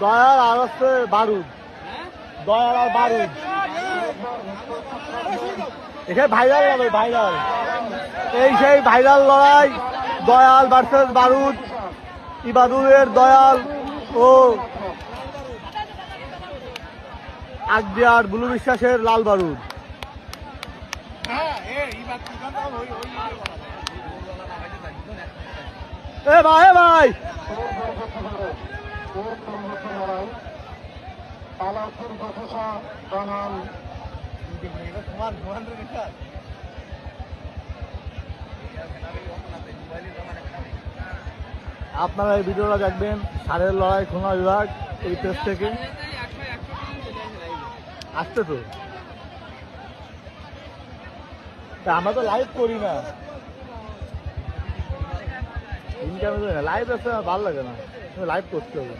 দয়াল আর হচ্ছে বারুদ, দয়াল আর বারুদ এখানে ভাইরাল হবে, ভাইরাল এই সেই ভাইরাল লড়াই দয়াল ভার্সেস বারুদ, ইবাদুলের দয়াল ও আগদিয়ার বুলু বিশ্বাসের লাল বারুদ। এ ভাই এ ভাই আপনারা এই ভিডিওটা দেখবেন ষাঁড়ের লড়াই খুলনা বিভাগ এই পেজ থেকে আসছে তো। আমরা তো লাইভ করি না, লাইভ আসতে ভালো লাগে না, লাইভ করতে হবে।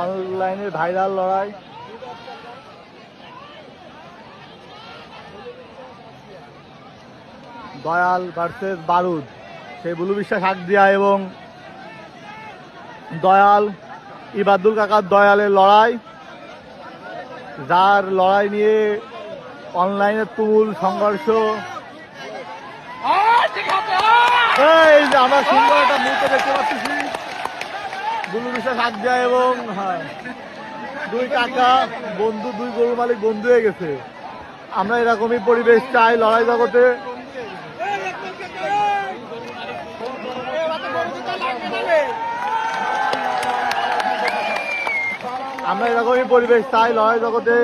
অনলাইনে ভাইরাল লড়াই দয়াল ভার্সেস বারুদ, সেই বুলু বিশ্বাস আগদিয়া এবং দয়াল ইবাদুল কাকার দয়ালের লড়াই, যার লড়াই নিয়ে অনলাইনে তুমুল সংঘর্ষ। এই যে আমরা সুন্দর একটা মুহূর্ত দেখতে পাচ্ছি, বুলু বিশ্বাস আগদিয়া এবং দুই কাকা বন্ধু, দুই গরু মালিক বন্ধু হয়ে গেছে। আমরা এরকমই পরিবেশ চাই লড়াই জগতে। আমরা এরকমই পরিবেশ চাই লড়াই জগতে।